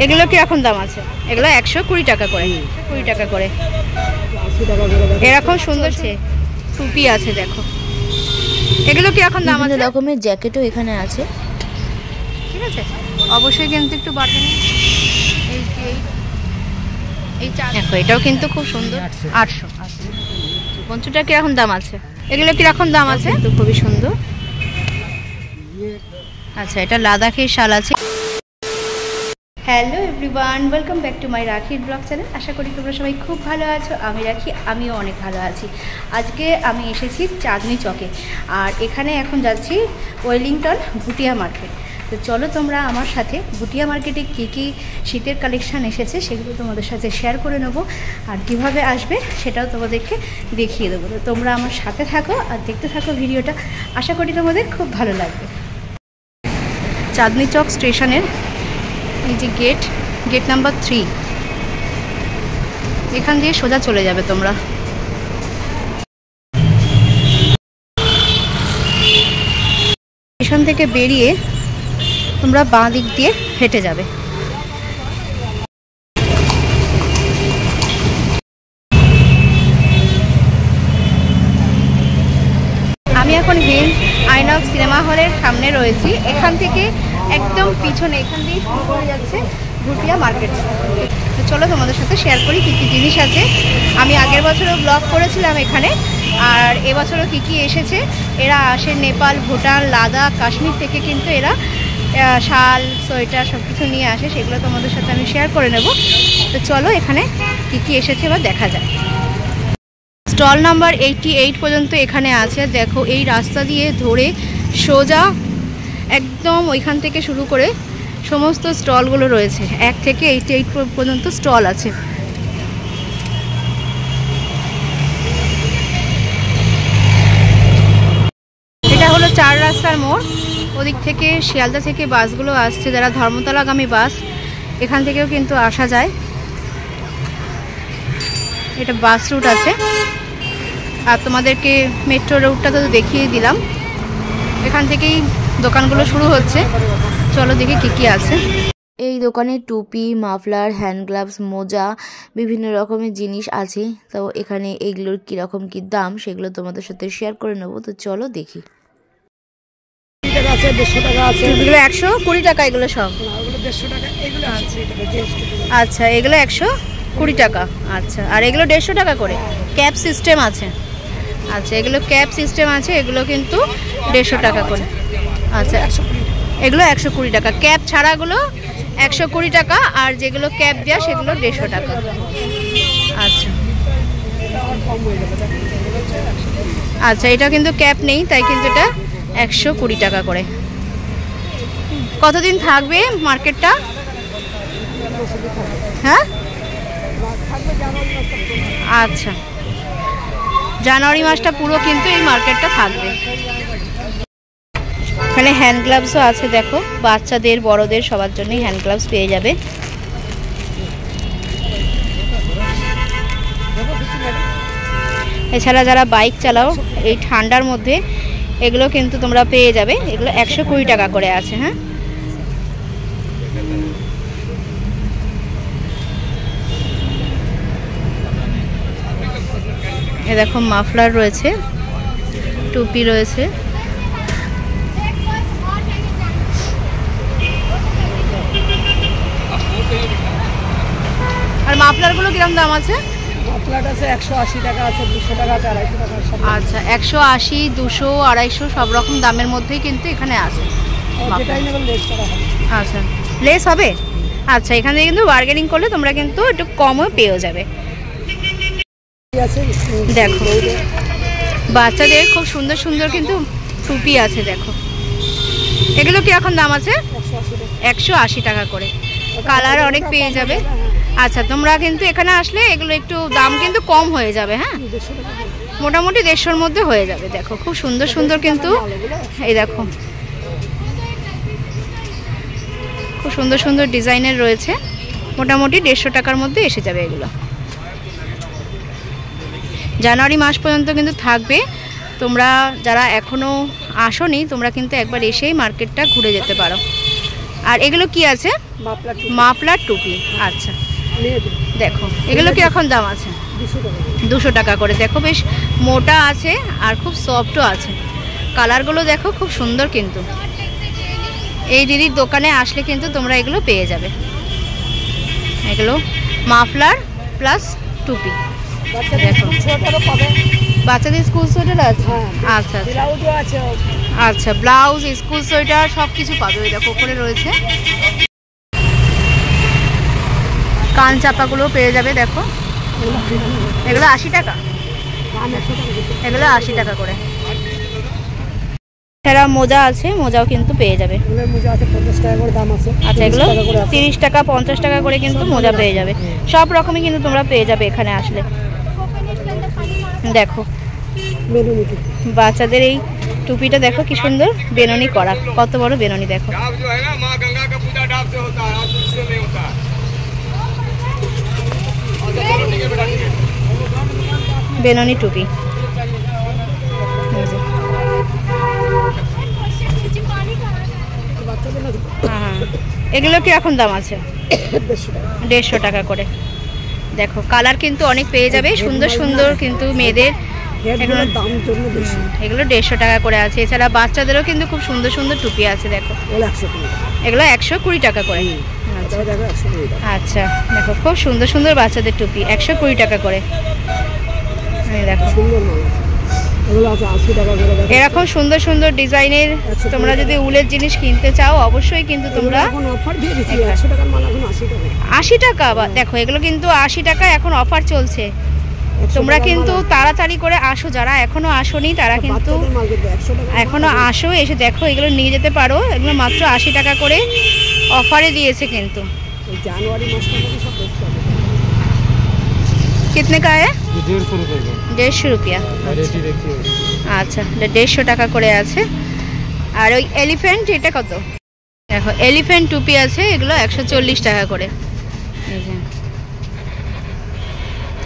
এগুলো কিরকম দাম আছে? এগুলো 120 টাকা করে, 20 টাকা করে। এরকম সুন্দর টুপি আছে দেখো, এগুলো কিরকম দাম আছে? রকমের জ্যাকেটও এখানে আছে, ঠিক আছে। অবশ্যই কিন্তু একটু বাটন এই দেখো, এটাও কিন্তু খুব সুন্দর। 800। পঞ্চটা কিরকম দাম আছে? এগুলো কিরকম দাম আছে? তো খুবই সুন্দর। আচ্ছা, এটা লাদাখের শাল আছে। Hello everyone, welcome back to my রাখির ব্লগ চ্যানেল। আশা করি তোমরা সবাই খুব ভালো আছো। আমি রাখি, আমিও অনেক ভালো আছি। আজকে আমি এসেছি চাঁদনি চকে, আর এখানে এখন যাচ্ছি ওয়েলিংটন ভুটিয়া মার্কেট। তো চলো তোমরা আমার সাথে ভুটিয়া মার্কেটে কী কী শীতের কালেকশান এসেছে সেগুলো তোমাদের সাথে শেয়ার করে নেবো, আর কিভাবে আসবে সেটাও তোমাদেরকে দেখিয়ে দেবো। তো তোমরা আমার সাথে থাকো আর দেখতে থাকো ভিডিওটা, আশা করি তোমাদের খুব ভালো লাগবে। চাঁদনি চক স্টেশনের এই যে গেট নাম্বার 3, এখান দিয়ে সোজা চলে যাবে তোমরা। স্টেশন থেকে বেরিয়ে তোমরা বাঁ দিক দিয়ে হেঁটে যাবে। আমি এখন হিল আইনক্স সিনেমা হলের সামনে রয়েছি। এখান থেকে একদম পিছনে এখান দিয়ে শুরু করে যাচ্ছে ভুটিয়া মার্কেট। তো চলো তোমাদের সাথে শেয়ার করি কী কী জিনিস আছে। আমি আগের বছরও ব্লগ করেছিলাম এখানে, আর এবছরও কী কী এসেছে। এরা আসে নেপাল, ভুটান, লাদাখ, কাশ্মীর থেকে, কিন্তু এরা শাল, সোয়েটার সব কিছু নিয়ে আসে, সেগুলো তোমাদের সাথে আমি শেয়ার করে নেব। তো চলো এখানে কী কী এসেছে বা দেখা যায়। স্টল নাম্বার 88 পর্যন্ত এখানে আছে। দেখো, এই রাস্তা দিয়ে ধরে সোজা একদম ওইখান থেকে শুরু করে সমস্ত স্টলগুলো রয়েছে। 1 থেকে 88 পর্যন্ত স্টল আছে। এটা হলো 4 রাস্তার মোড়। ওদিক থেকে শিয়ালদা থেকে বাসগুলো আসছে, যারা ধর্মতলাগামী বাস, এখান থেকেও কিন্তু আসা যায়। এটা বাস রুট আছে, আর তোমাদেরকে মেট্রো রুটটা তো দেখিয়ে দিলাম। এখান থেকেই দোকানগুলো শুরু হচ্ছে। চলো দেখি কি কি আছে। এই দোকানে টুপি, মাফলার, হ্যান্ড গ্লাভস, মোজা, বিভিন্ন রকমের জিনিস আছে। তো এখানে এইগুলোর কীরকম কী দাম সেগুলো তোমাদের সাথে শেয়ার করে নেবো। তো চলো দেখি। 120 টাকা এগুলো সব। আচ্ছা, এগুলো 120 টাকা। আচ্ছা, আর এগুলো 150 টাকা করে। ক্যাপ সিস্টেম আছে। আচ্ছা, এগুলো ক্যাপ সিস্টেম আছে, এগুলো কিন্তু 150 টাকা করে। আচ্ছা, এগুলো 120 টাকা। ক্যাপ ছাড়াগুলো 120 টাকা, আর যেগুলো ক্যাপ দেওয়া সেগুলো 150 টাকা। আচ্ছা আচ্ছা, এটা কিন্তু ক্যাপ নেই, তাই কিন্তু এটা 120 টাকা করে। কতদিন থাকবে মার্কেটটা? হ্যাঁ, আচ্ছা, জানুয়ারি মাসটা পুরো কিন্তু এই মার্কেটটা থাকবে। এখানে হ্যান্ড গ্লাভসও আছে। দেখো, বাচ্চাদের, বড়দের, সবার জন্যই হ্যান্ড গ্লাভস পেয়ে যাবে। এছাড়া যারা বাইক চালাও এই ঠান্ডার মধ্যে, এগুলো কিন্তু তোমরা পেয়ে যাবে। এগুলো 120 টাকা করে আছে। হ্যাঁ, এ দেখো, মাফলার রয়েছে, টুপি রয়েছে। আর মাফলারগুলো কিরকম দাম আছে? মাফলার আছে 180 টাকা আছে, 200 টাকা আছে, 250 টাকা। আচ্ছা, 180, 200, 250 সব রকম দামের মধ্যেই কিন্তু এখানে আছে। আচ্ছা, লেস হবে। আচ্ছা, এখান থেকে কিন্তু বার্গেনিং করলে তোমরা কিন্তু একটু কমও পেয়ে যাবে। দেখো, বাচ্চাদের খুব সুন্দর সুন্দর কিন্তু টুপি আছে। দেখো, এগুলো কিরকম দাম আছে? 180 টাকা করে। কালার অনেক পেয়ে যাবে। আচ্ছা, তোমরা কিন্তু এখানে আসলে এগুলো একটু দাম কিন্তু কম হয়ে যাবে। হ্যাঁ, মোটামুটি 150-র মধ্যে হয়ে যাবে। দেখো, খুব সুন্দর সুন্দর কিন্তু, এই দেখো, খুব সুন্দর সুন্দর ডিজাইনের রয়েছে। মোটামুটি 150 টাকার মধ্যে এসে যাবে এগুলো। জানুয়ারি মাস পর্যন্ত কিন্তু থাকবে। তোমরা যারা এখনও আসোনি, তোমরা কিন্তু একবার এসেই মার্কেটটা ঘুরে যেতে পারো। আর এগুলো কি আছে? মাফলার টুপি। আচ্ছা দেখো এগুলো কি এখন দাম আছে? 200 টাকা করে। দেখো বেশ মোটা আছে আর খুব সফটও আছে। কালারগুলো দেখো খুব সুন্দর। কিন্তু এই দিদির দোকানে আসলে কিন্তু তোমরা এগুলো পেয়ে যাবে। এগুলো মাফলার প্লাস টুপি। দেখো বাচ্চাদের স্কুল সোয়েটার আছে। আচ্ছা আচ্ছা ব্লাউজ, স্কুল সোয়েটার সব কিছু পাবে। ওই দেখো ওপরে রয়েছে। কান চাপাগুলো পেয়ে যাবে। দেখো এগুলো 80 টাকা। এগুলো 80 টাকা করে। এছাড়া মোজা আছে, মোজাও কিন্তু পেয়ে যাবে। আচ্ছা এগুলো 30 টাকা 50 টাকা করে কিন্তু মোজা পেয়ে যাবে। সব রকমই কিন্তু তোমরা পেয়ে যাবে এখানে আসলে। দেখো বাচ্চাদের এই টুপিটা দেখো কি সুন্দর বেননি করা। কত বড় বেননি দেখো। বেননি টুপি। এগুলো কি এখন দাম আছে? 150 টাকা করে। দেখো কালার কিন্তু অনেক পেয়ে যাবে। সুন্দর সুন্দর কিন্তু মেয়েদের এগুলো 150 টাকা করে আছে। এছাড়া বাচ্চাদেরও কিন্তু খুব সুন্দর সুন্দর টুপি আছে। দেখো এগুলো 120 টাকা করে। আচ্ছা দেখো খুব সুন্দর সুন্দর বাচ্চাদের টুপি 120 টাকা করে। দেখো এরকম সুন্দর সুন্দর ডিজাইনের তোমরা যদি উলের জিনিস কিনতে চাও অবশ্যই কিন্তু তোমরা 80 টাকা। দেখো এগুলো কিন্তু 80 টাকা এখন অফার চলছে। তোমরা কিন্তু তাড়াতাড়ি করে আসো, যারা এখনো আসোনি তারা কিন্তু এখনো আসো, এসে দেখো এগুলো নিয়ে যেতে পারো। এগুলো মাত্র 80 টাকা করে অফারে দিয়েছে কিন্তু। कितने का है? 150 रुपया। আচ্ছা এটা 150 টাকা করে আছে। আর ওই এলিফ্যান্ট এটা কত? দেখো এলিফ্যান্ট টুপি আছে, এগুলো 140 টাকা করে। এই যে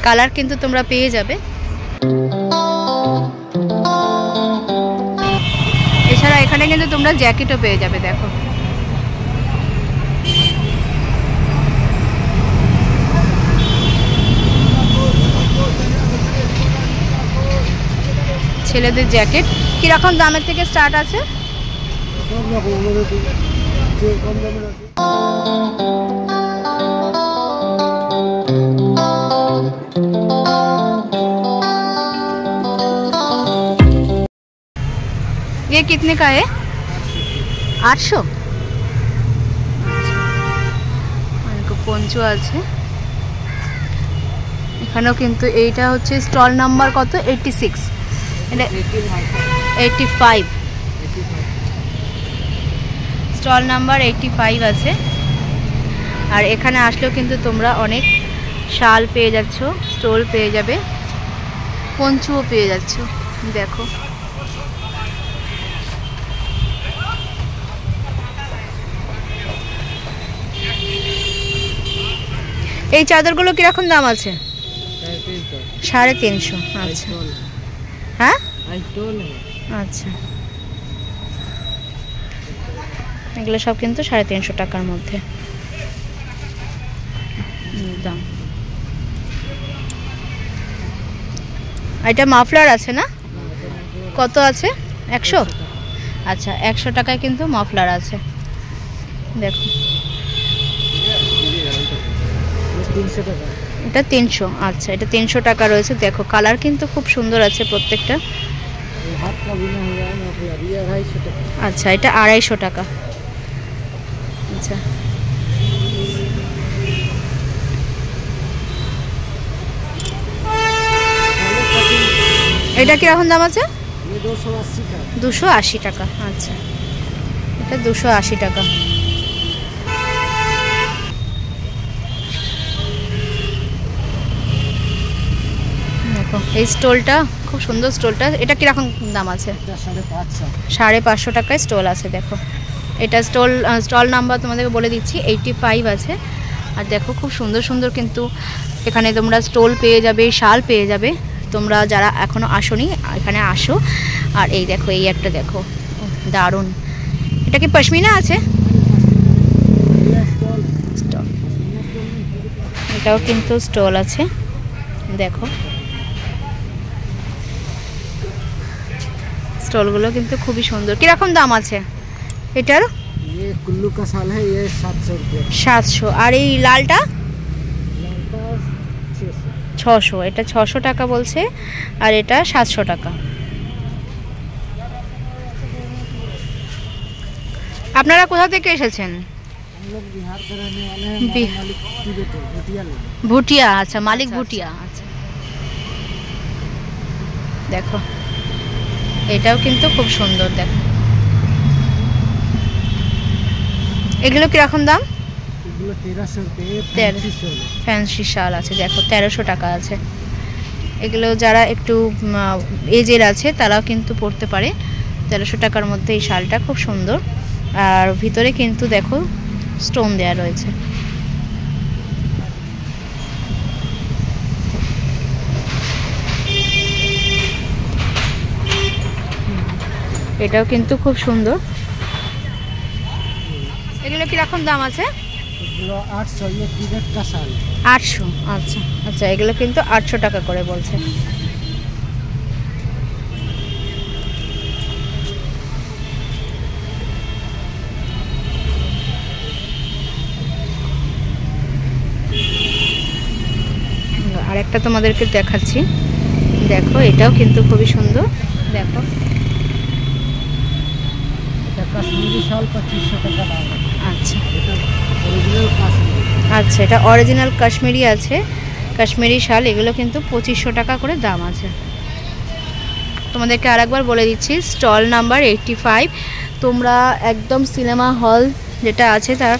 কালার কিন্তু তোমরা পেয়ে যাবে। এছাড়া এখানে কিন্তু তোমরা জ্যাকেটও পেয়ে যাবে। দেখো ছেলেদের জ্যাকেট কিরকম দামের থেকে স্টার্ট আছে? ये कितने का है? 800। পঞ্চু আছে এখানেও কিন্তু। এইটা হচ্ছে স্টল নাম্বার কত? 86। এটা 85 স্টল নাম্বার 85 আছে। আর এখানে আসলেও কিন্তু তোমরা অনেক শাল পেয়ে যাচ্ছ, স্টোল পেয়ে যাবে, পঞ্চুও পেয়ে যাচ্ছ। দেখো এই চাদরগুলো কিরকম দাম আছে? 350। আচ্ছা হ্যাঁ আচ্ছা এগুলো সব কিন্তু 350 টাকার মধ্যে দাম। এটা মাফলার আছে না? কত আছে? 100। আচ্ছা 100 টাকায় কিন্তু মাফলার আছে। দেখো এটা 300। আচ্ছা এটা 300 টাকা রয়েছে। দেখো কালার কিন্তু খুব সুন্দর আছে প্রত্যেকটা। আচ্ছা এটা 250 টাকা। আচ্ছা এটা কিরকম দাম আছে? 280 টাকা। আচ্ছা এটা 280 টাকা। এই স্টলটা খুব সুন্দর। স্টলটা এটা কিরকম দাম আছে? 550 টাকায় স্টল আছে। দেখো এটা স্টল নাম্বার তোমাদেরকে বলে দিচ্ছি 85 আছে। আর দেখো খুব সুন্দর সুন্দর কিন্তু এখানে তোমরা স্টল পেয়ে যাবে, শাল পেয়ে যাবে। তোমরা যারা এখনো আসোনি এখানে আসো। আর এই দেখো এই একটা দেখো দারুণ। এটা কি পশমিনা আছে? এটাও কিন্তু স্টল আছে, দেখো স্টলগুলো কিন্তু খুবই সুন্দর। কিরকম দাম আছে এটার? ये कुल्लू का साल है, ये 700 रुपये। 700। আর এই লালটা? लड़का 600। 600। এটা 600 টাকা বলছে, আর এটা 700 টাকা। আপনারা কোথা থেকে এসেছেন? हम लोग बिहार के रहने वाले हैं, हमारे मालिक टिबेट है, भूटिया लोग। ভুটিয়া, আচ্ছা মালিক ভুটিয়া। আচ্ছা দেখো এটাও কিন্তু খুব সুন্দর, দেখো এগুলো কিরকম দাম? এগুলো 1300 रुपये। 1300 ফ্যান্সি শাল আছে, দেখো 1300 টাকা আছে। এগুলো যারা একটু এজের আছে তারাও কিন্তু পড়তে পারে। 1300 টাকার মধ্যে এই শালটা খুব সুন্দর, আর ভিতরে কিন্তু দেখো স্টোন দেওয়া রয়েছে। এটাও কিন্তু খুব সুন্দর। এগুলো কিরকম দাম আছে? এগুলো 800, ये टिबेट का साल। 800। আচ্ছা আচ্ছা, এগুলো কিন্তু 800 টাকা করে বলছে। আরেকটা তোমাদেরকে দেখাচ্ছি, দেখো এটাও কিন্তু খুবই সুন্দর। দেখো এটা কাশ্মীরি শাল 2500 টাকা দাম। আচ্ছা এটা অরিজিনাল কাশ্মীরি। আচ্ছা, এটা অরিজিনাল কাশ্মীরি আছে, কাশ্মীরি শাল। এগুলো কিন্তু 2500 টাকা করে দাম আছে। তোমাদেরকে আরেকবার বলে দিচ্ছি, স্টল নাম্বার 85। তোমরা একদম সিনেমা হল যেটা আছে তার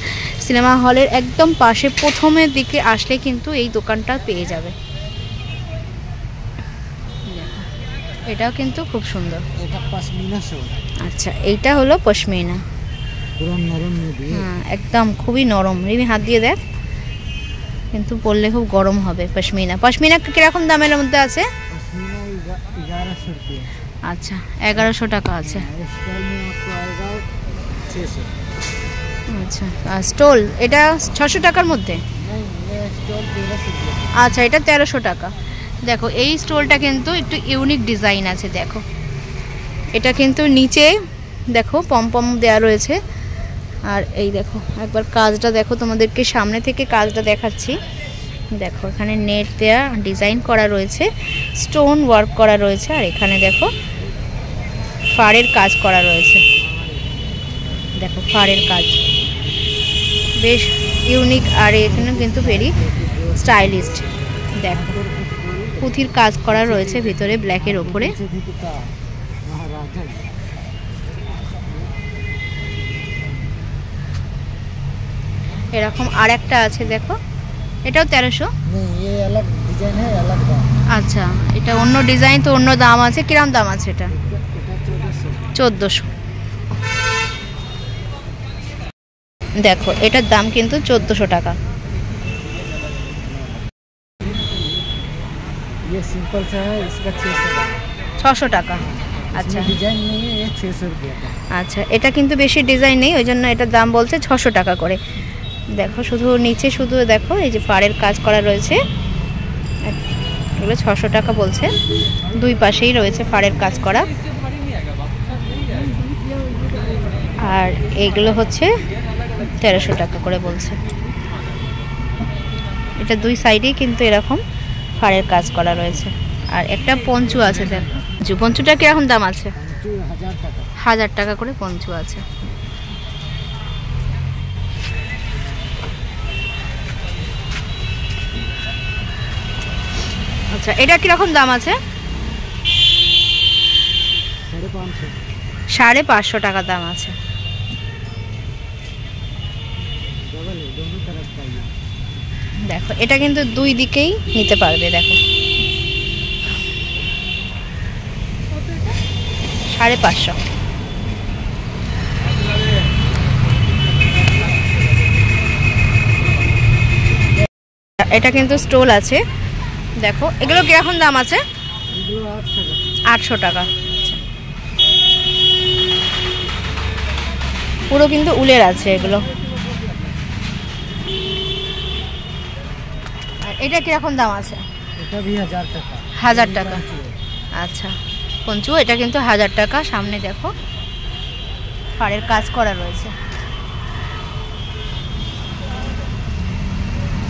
সিনেমা হলের একদম পাশে প্রথমের দিকে আসলে কিন্তু এই দোকানটা পেয়ে যাবে। এটাও কিন্তু খুব সুন্দর। এটা পশমিনা শাল। আচ্ছা, এইটা হলো পশমিনা। পুরো নরম নেবি। হ্যাঁ একদম খুবই নরম। রিমি হাত দিয়ে দেখ, কিন্তু পরলে খুব গরম হবে। পশমিনা, পশমিনা কিরকম দামের মধ্যে আছে? पश्मीना 1100 रुपये। আচ্ছা 1100 টাকা আছে। स्टॉल में आपको आएगा 600। আচ্ছা, আর স্টোল এটা 600 টাকার মধ্যে? नहीं, ये स्टॉल 1300 रुपये। আচ্ছা, এটা 1300 টাকা। দেখো এই স্টোলটা কিন্তু একটু ইউনিক ডিজাইন আছে, দেখো এটা কিন্তু নিচে দেখো পমপম দেওয়া রয়েছে, আর এই দেখো একবার কাজটা দেখো, তোমাদেরকে সামনে থেকে কাজটা দেখাচ্ছি। দেখো এখানে নেট দেয়া ডিজাইন করা রয়েছে, স্টোন ওয়ার্ক করা রয়েছে, আর এখানে দেখো ফাড়ের কাজ করা রয়েছে। দেখো ফাড়ের কাজ বেশ ইউনিক, আর এখানে কিন্তু ভেরি স্টাইলিস্ট। দেখো পুঁথির কাজ করা রয়েছে ভিতরে ব্ল্যাকের ওপরে। এরকম আর একটা আছে, দেখো এটাও 1300। नहीं, ये अलग डिजाइन है, अलग दाम। আচ্ছা, এটা অন্য ডিজাইন তো অন্য দাম আছে। কিরম দাম আছে এটা? এটা 1400। 1400। দেখো এটার দাম কিন্তু 1400 টাকা। ये सिंपल सा है, इसका 600 का। 600 টাকা। আচ্ছা इसमें डिजाइन नहीं है, ये 600 रुपये का। আচ্ছা, এটা কিন্তু বেশি ডিজাইন নেই, ওই জন্য এটার দাম বলছে 600 টাকা করে। দেখো শুধু নিচে শুধু দেখো এই যে ফাড়ের কাজ করা রয়েছে, এগুলো 600 টাকা বলছে। দুই পাশেই রয়েছে ফাড়ের কাজ করা, আর এইগুলো হচ্ছে 1300 টাকা করে বলছে। এটা দুই সাইডেই কিন্তু এরকম ফাড়ের কাজ করা রয়েছে। আর একটা পঞ্চু আছে, দেখো পঞ্চুটা কিরকম দাম আছে? 1000 টাকা। 1000 টাকা করে পঞ্চু আছে। আচ্ছা, এটা কিরকম দাম আছে? 550। 550 টাকা দাম আছে। डबल है, दोनों तरफ का ये। দেখো এটা কিন্তু দুই দিকেই নিতে পারবে। দেখো 550। এটা কিন্তু স্টোল আছে, দেখো এগুলো কিরকম দাম আছে? এগুলো 800 টাকা। পুরো কিন্তু উলের আছে এগুলো। এটা কিরকম দাম আছে? এটা भी 1000 টাকা। 1000 টাকা। আচ্ছা, পঞ্চু এটা কিন্তু 1000 টাকা। সামনে দেখো পাড়ের কাজ করা রয়েছে।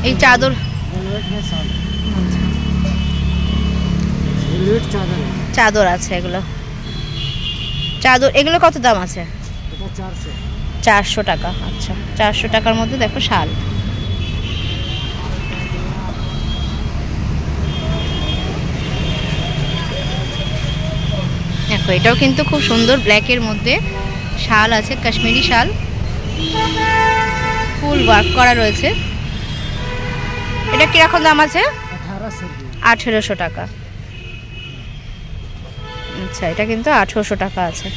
এই চাদর वेलवेट में साल वेलवेट चादर है। চাদর আছে এগুলো। চাদর এগুলো কত দাম আছে? এটা 400। 400 টাকা। আচ্ছা, 400 টাকার মধ্যে দেখো শাল। দেখো এটাও কিন্তু খুব সুন্দর ব্ল্যাকের মধ্যে শাল আছে, কাশ্মীরি শাল, ফুল ওয়ার্ক করা রয়েছে। এটা কিরকম দাম আছে? 1800 টাকা। আচ্ছা, এটা কিন্তু 1800 টাকা আছে।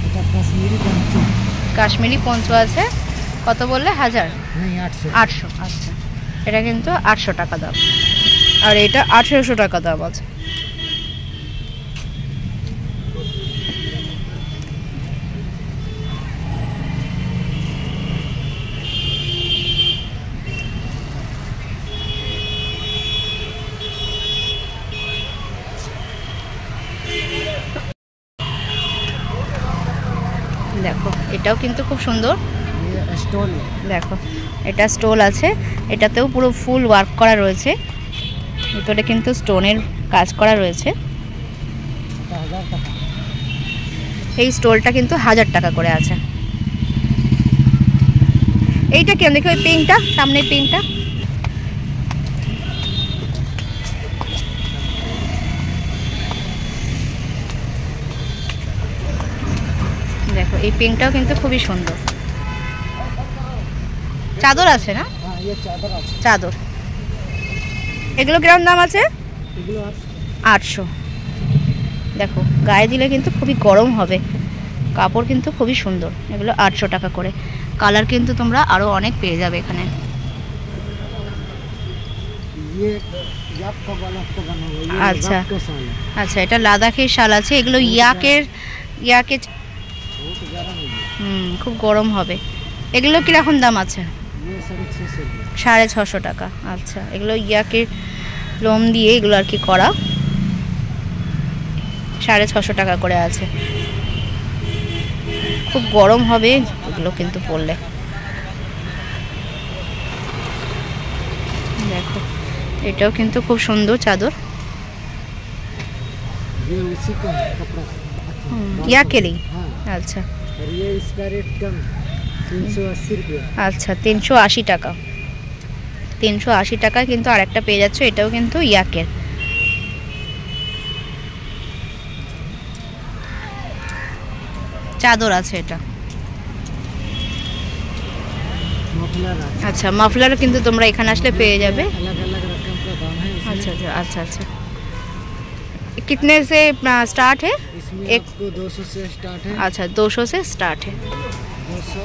এটা কাশ্মীরি পঞ্চু। কাশ্মীরি পঞ্চু আছে, কত বললে? 1000? नहीं 800। 800। আচ্ছা, এটা কিন্তু 800 টাকা দাম, আর এটা 1800 টাকা দাম আছে। দেখো এটাও কিন্তু খুব সুন্দর। ये स्टोल है। দেখো এটা স্টোল আছে, এটাতেও পুরো ফুল ওয়ার্ক করা রয়েছে, ভিতরে কিন্তু স্টোনের কাজ করা রয়েছে। এটা 1000 টাকা। এই স্টোলটা কিন্তু 1000 টাকা করে আছে। এইটা কেমন দেখো, ওই পিঙ্কটা, সামনের পিঙ্কটা। দেখো এই পিঙ্কটাও কিন্তু খুবই সুন্দর। চাদর আছে না? हाँ ये चादर আছে। চাদর এগুলো কিরকম দাম আছে? এগুলো 800। দেখো গায়ে দিলে কিন্তু খুবই গরম হবে, কাপড় কিন্তু খুবই সুন্দর। এগুলো 800 টাকা করে। কালার কিন্তু তোমরা আরও অনেক পেয়ে যাবে এখানে। ये याक का वाला तो बना हुआ है। ये अच्छा। रात का साल है। আচ্ছা, এটা লাদাখের শাল আছে, এগুলো ইয়াকে बहुत गर्म है। খুব গরম হবে। এগুলো কিরকম দাম আছে? ये 650 रुपये। 650 টাকা। আচ্ছা, এগুলো ইয়াকে লোম দিয়ে এগুলো আর কি করা, 650 টাকা করে আছে। খুব গরম হবে এগুলো কিন্তু পরলে। দেখো এটাও কিন্তু খুব সুন্দর চাদর। ये उसी का है कपड़ा। ইয়াকেরই। हाँ আচ্ছা और ये इसका रेट कम 380 रुपये। আচ্ছা, 380 টাকা। 380 টাকায় কিন্তু আরেকটা পেয়ে যাচ্ছ, এটাও কিন্তু ইয়াকের। চাদর আছে এটা। मफलर আছে। আচ্ছা, মাফলার কিন্তু তোমরা এখানে আসলে পেয়ে যাবে। अलग अलग रकम का दाम है इसमें। अच्छा अच्छा अच्छा अच्छा। कितने से स्टार्ट है? इसमें एक- आपको 200 से स्टार्ट है। अच्छा, 200 से स्टार्ट है। 200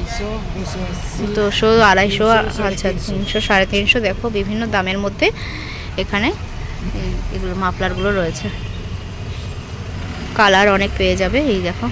250 280 200 250 আচ্ছা 300 350। দেখো বিভিন্ন দামের মধ্যে এখানে এগুলো মাফলারগুলো রয়েছে। কালার অনেক পেয়ে যাবে। এই দেখো